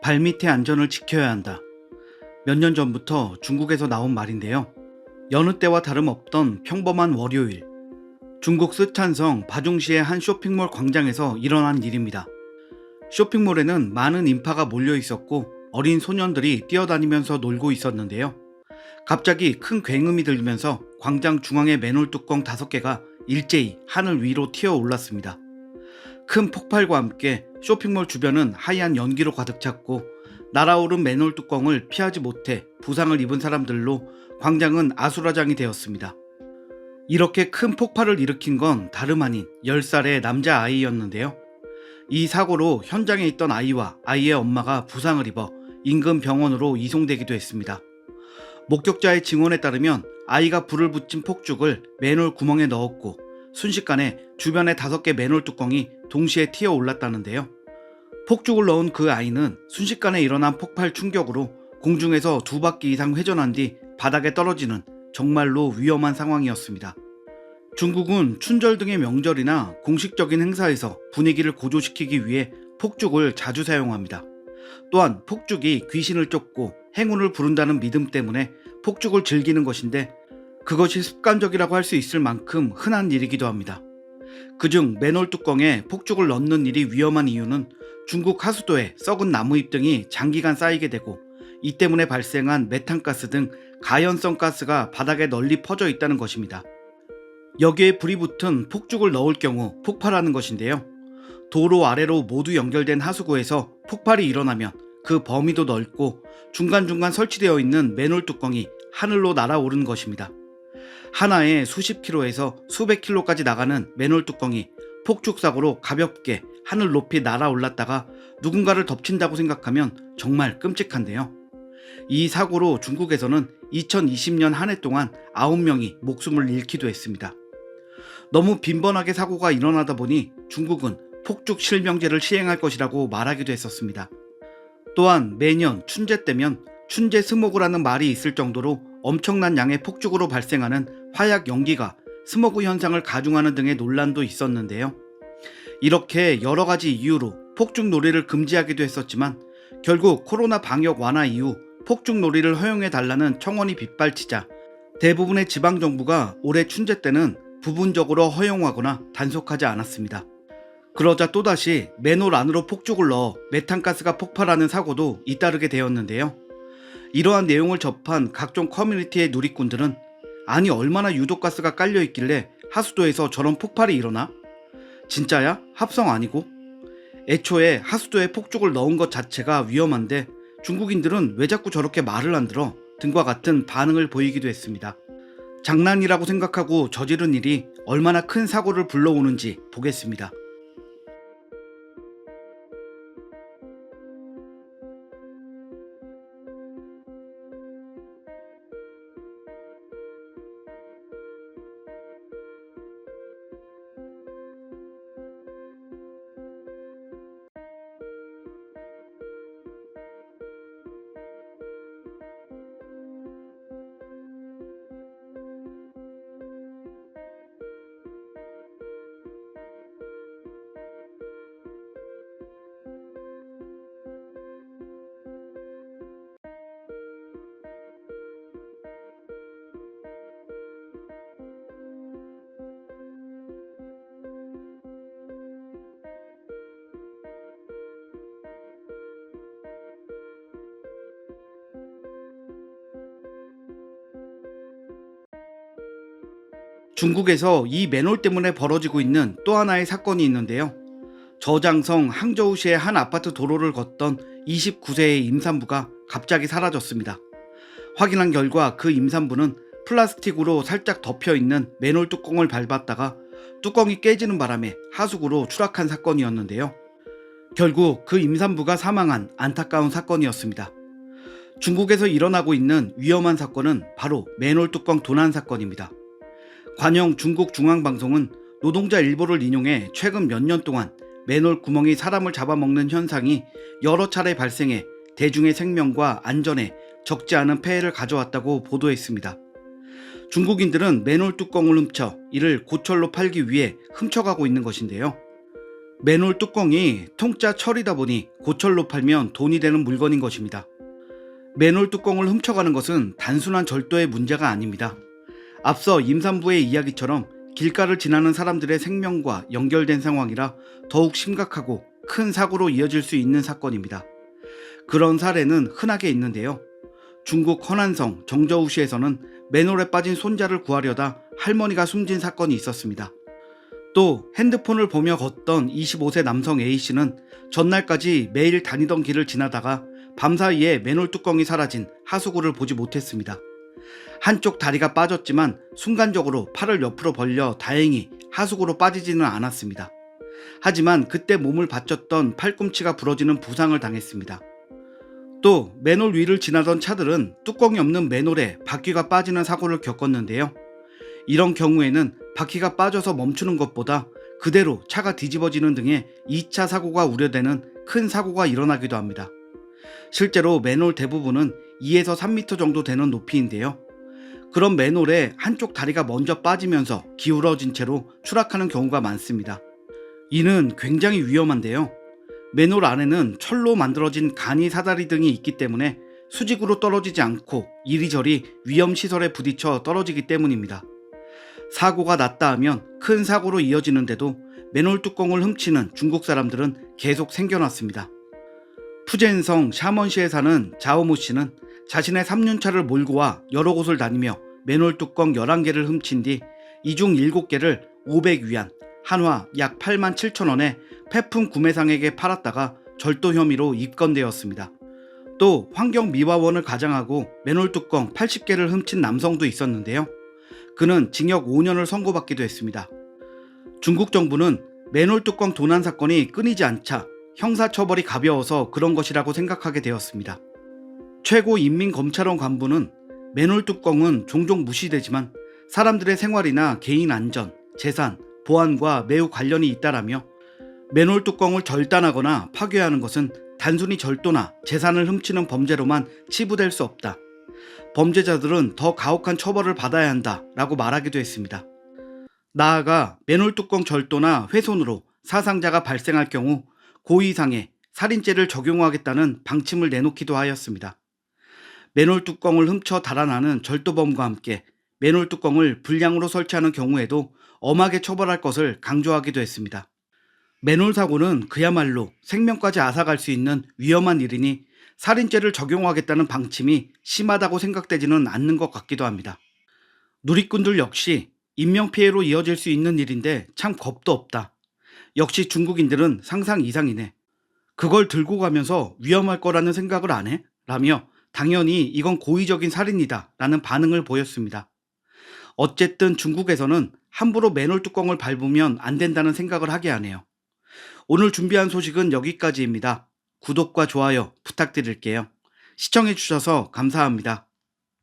발밑의 안전을 지켜야 한다. 몇 년 전부터 중국에서 나온 말인데요. 여느 때와 다름없던 평범한 월요일, 중국 쓰촨성 바중시의 한 쇼핑몰 광장에서 일어난 일입니다. 쇼핑몰에는 많은 인파가 몰려 있었고 어린 소년들이 뛰어다니면서 놀고 있었는데요. 갑자기 큰 굉음이 들리면서 광장 중앙의 맨홀 뚜껑 5개가 일제히 하늘 위로 튀어 올랐습니다. 큰 폭발과 함께 쇼핑몰 주변은 하얀 연기로 가득 찼고 날아오른 맨홀 뚜껑을 피하지 못해 부상을 입은 사람들로 광장은 아수라장이 되었습니다. 이렇게 큰 폭발을 일으킨 건 다름 아닌 10살의 남자아이였는데요. 이 사고로 현장에 있던 아이와 아이의 엄마가 부상을 입어 인근 병원으로 이송되기도 했습니다. 목격자의 증언에 따르면 아이가 불을 붙인 폭죽을 맨홀 구멍에 넣었고 순식간에 주변의 5개 맨홀 뚜껑이 동시에 튀어 올랐다는데요. 폭죽을 넣은 그 아이는 순식간에 일어난 폭발 충격으로 공중에서 2바퀴 이상 회전한 뒤 바닥에 떨어지는 정말로 위험한 상황이었습니다. 중국은 춘절 등의 명절이나 공식적인 행사에서 분위기를 고조시키기 위해 폭죽을 자주 사용합니다. 또한 폭죽이 귀신을 쫓고 행운을 부른다는 믿음 때문에 폭죽을 즐기는 것인데 그것이 습관적이라고 할 수 있을 만큼 흔한 일이기도 합니다. 그중 맨홀 뚜껑에 폭죽을 넣는 일이 위험한 이유는 중국 하수도에 썩은 나무잎 등이 장기간 쌓이게 되고 이 때문에 발생한 메탄가스 등 가연성 가스가 바닥에 널리 퍼져 있다는 것입니다. 여기에 불이 붙은 폭죽을 넣을 경우 폭발하는 것인데요. 도로 아래로 모두 연결된 하수구에서 폭발이 일어나면 그 범위도 넓고 중간중간 설치되어 있는 맨홀 뚜껑이 하늘로 날아오르는 것입니다. 하나에 수십 킬로에서 수백 킬로까지 나가는 맨홀 뚜껑이 폭죽 사고로 가볍게 하늘 높이 날아올랐다가 누군가를 덮친다고 생각하면 정말 끔찍한데요. 이 사고로 중국에서는 2020년 한 해 동안 9명이 목숨을 잃기도 했습니다. 너무 빈번하게 사고가 일어나다 보니 중국은 폭죽 실명제를 시행할 것이라고 말하기도 했었습니다. 또한 매년 춘제 때면 춘제 스모그라는 말이 있을 정도로 엄청난 양의 폭죽으로 발생하는 화약 연기가 스모그 현상을 가중하는 등의 논란도 있었는데요. 이렇게 여러 가지 이유로 폭죽 놀이를 금지하기도 했었지만 결국 코로나 방역 완화 이후 폭죽 놀이를 허용해달라는 청원이 빗발치자 대부분의 지방정부가 올해 춘제 때는 부분적으로 허용하거나 단속하지 않았습니다. 그러자 또다시 맨홀 안으로 폭죽을 넣어 메탄가스가 폭발하는 사고도 잇따르게 되었는데요. 이러한 내용을 접한 각종 커뮤니티의 누리꾼들은 아니 얼마나 유독가스가 깔려있길래 하수도에서 저런 폭발이 일어나? 진짜야? 합성 아니고? 애초에 하수도에 폭죽을 넣은 것 자체가 위험한데 중국인들은 왜 자꾸 저렇게 말을 안 들어? 등과 같은 반응을 보이기도 했습니다. 장난이라고 생각하고 저지른 일이 얼마나 큰 사고를 불러오는지 보겠습니다. 중국에서 이 맨홀 때문에 벌어지고 있는 또 하나의 사건이 있는데요. 저장성 항저우시의 한 아파트 도로를 걷던 29세의 임산부가 갑자기 사라졌습니다. 확인한 결과 그 임산부는 플라스틱으로 살짝 덮여있는 맨홀 뚜껑을 밟았다가 뚜껑이 깨지는 바람에 하수구로 추락한 사건이었는데요. 결국 그 임산부가 사망한 안타까운 사건이었습니다. 중국에서 일어나고 있는 위험한 사건은 바로 맨홀 뚜껑 도난 사건입니다. 관영 중국 중앙방송은 노동자 일보를 인용해 최근 몇 년 동안 맨홀 구멍이 사람을 잡아먹는 현상이 여러 차례 발생해 대중의 생명과 안전에 적지 않은 폐해를 가져왔다고 보도했습니다. 중국인들은 맨홀 뚜껑을 훔쳐 이를 고철로 팔기 위해 훔쳐가고 있는 것인데요. 맨홀 뚜껑이 통짜 철이다 보니 고철로 팔면 돈이 되는 물건인 것입니다. 맨홀 뚜껑을 훔쳐가는 것은 단순한 절도의 문제가 아닙니다. 앞서 임산부의 이야기처럼 길가를 지나는 사람들의 생명과 연결된 상황이라 더욱 심각하고 큰 사고로 이어질 수 있는 사건입니다. 그런 사례는 흔하게 있는데요. 중국 허난성 정저우시에서는 맨홀에 빠진 손자를 구하려다 할머니가 숨진 사건이 있었습니다. 또 핸드폰을 보며 걷던 25세 남성 A씨는 전날까지 매일 다니던 길을 지나다가 밤사이에 맨홀 뚜껑이 사라진 하수구를 보지 못했습니다. 한쪽 다리가 빠졌지만 순간적으로 팔을 옆으로 벌려 다행히 하수구로 빠지지는 않았습니다. 하지만 그때 몸을 받쳤던 팔꿈치가 부러지는 부상을 당했습니다. 또 맨홀 위를 지나던 차들은 뚜껑이 없는 맨홀에 바퀴가 빠지는 사고를 겪었는데요. 이런 경우에는 바퀴가 빠져서 멈추는 것보다 그대로 차가 뒤집어지는 등의 2차 사고가 우려되는 큰 사고가 일어나기도 합니다. 실제로 맨홀 대부분은 2에서 3m 정도 되는 높이인데요. 그런 맨홀에 한쪽 다리가 먼저 빠지면서 기울어진 채로 추락하는 경우가 많습니다. 이는 굉장히 위험한데요. 맨홀 안에는 철로 만들어진 간이 사다리 등이 있기 때문에 수직으로 떨어지지 않고 이리저리 위험시설에 부딪혀 떨어지기 때문입니다. 사고가 났다 하면 큰 사고로 이어지는데도 맨홀 뚜껑을 훔치는 중국 사람들은 계속 생겨났습니다. 푸젠성 샤먼시에 사는 자오모 씨는 자신의 3년차를 몰고 와 여러 곳을 다니며 맨홀 뚜껑 11개를 훔친 뒤 이 중 7개를 500위안, 한화 약 8만 7천 원에 폐품 구매상에게 팔았다가 절도 혐의로 입건되었습니다. 또 환경미화원을 가장하고 맨홀 뚜껑 80개를 훔친 남성도 있었는데요. 그는 징역 5년을 선고받기도 했습니다. 중국 정부는 맨홀 뚜껑 도난 사건이 끊이지 않자 형사처벌이 가벼워서 그런 것이라고 생각하게 되었습니다. 최고인민검찰원 간부는 맨홀 뚜껑은 종종 무시되지만 사람들의 생활이나 개인 안전, 재산, 보안과 매우 관련이 있다라며 맨홀 뚜껑을 절단하거나 파괴하는 것은 단순히 절도나 재산을 훔치는 범죄로만 치부될 수 없다. 범죄자들은 더 가혹한 처벌을 받아야 한다 라고 말하기도 했습니다. 나아가 맨홀 뚜껑 절도나 훼손으로 사상자가 발생할 경우 고의상해, 살인죄를 적용하겠다는 방침을 내놓기도 하였습니다. 맨홀 뚜껑을 훔쳐 달아나는 절도범과 함께 맨홀 뚜껑을 불량으로 설치하는 경우에도 엄하게 처벌할 것을 강조하기도 했습니다. 맨홀 사고는 그야말로 생명까지 앗아갈 수 있는 위험한 일이니 살인죄를 적용하겠다는 방침이 심하다고 생각되지는 않는 것 같기도 합니다. 누리꾼들 역시 인명피해로 이어질 수 있는 일인데 참 겁도 없다. 역시 중국인들은 상상 이상이네. 그걸 들고 가면서 위험할 거라는 생각을 안 해? 라며 당연히 이건 고의적인 살인이다 라는 반응을 보였습니다. 어쨌든 중국에서는 함부로 맨홀 뚜껑을 밟으면 안 된다는 생각을 하게 하네요. 오늘 준비한 소식은 여기까지입니다. 구독과 좋아요 부탁드릴게요. 시청해주셔서 감사합니다.